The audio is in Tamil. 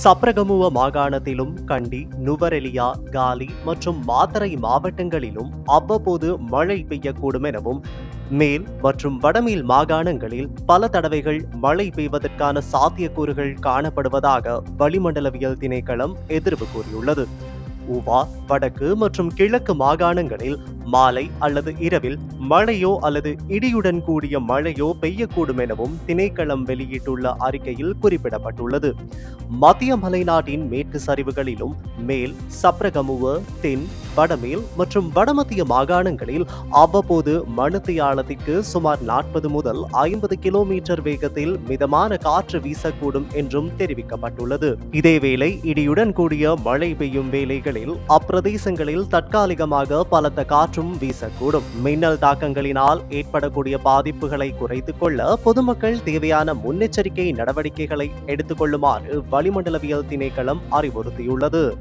சப்ரகமுவ மாகாணத்திலும் கண்டி, நுவரெலியா, காலி மற்றும் மாத்தறை மாவட்டங்களிலும் அவ்வப்போது மழை பெய்யக்கூடும் எனவும், மேல் மற்றும் வடமேல் மாகாணங்களில் பல தடவைகள் மழை பெய்வதற்கான சாத்தியக்கூறுகள் காணப்படுவதாக வளிமண்டலவியல் திணைக்களம் எதிர்வு கூறியுள்ளது. ஊவா, வடக்கு மற்றும் கிழக்கு மாகாணங்களில் மாலை அல்லது இரவில் மழையோ அல்லது இடியுடன் கூடிய மழையோ பெய்யக்கூடும் எனவும் திணைக்களம் வெளியிட்டுள்ள அறிக்கையில் குறிப்பிடப்பட்டுள்ளது. மத்திய மலைநாட்டின் மேற்கு சரிவுகளிலும் மேல் சப்ரகமுவ, தென், வடமேல் மற்றும் வடமத்திய மாகாணங்களில் அவ்வப்போது மணித்தியாலத்திற்கு சுமார் 40 முதல் 50 கிலோமீட்டர் வேகத்தில் மிதமான காற்று வீசக்கூடும் என்றும் தெரிவிக்கப்பட்டுள்ளது. இதேவேளை இடியுடன் கூடிய மழை பெய்யும் வேளைகளில் அப்பிரதேசங்களில் தற்காலிகமாக பலத்த காற்றும் வீசக்கூடும். மின்னல் தாக்கங்களினால் ஏற்படக்கூடிய பாதிப்புகளை குறைத்துக் கொள்ள பொதுமக்கள் தேவையான முன்னெச்சரிக்கை நடவடிக்கைகளை எடுத்துக் கொள்ளுமாறு வளிமண்டலவியல் திணைக்களம் அறிவுறுத்தியுள்ளது.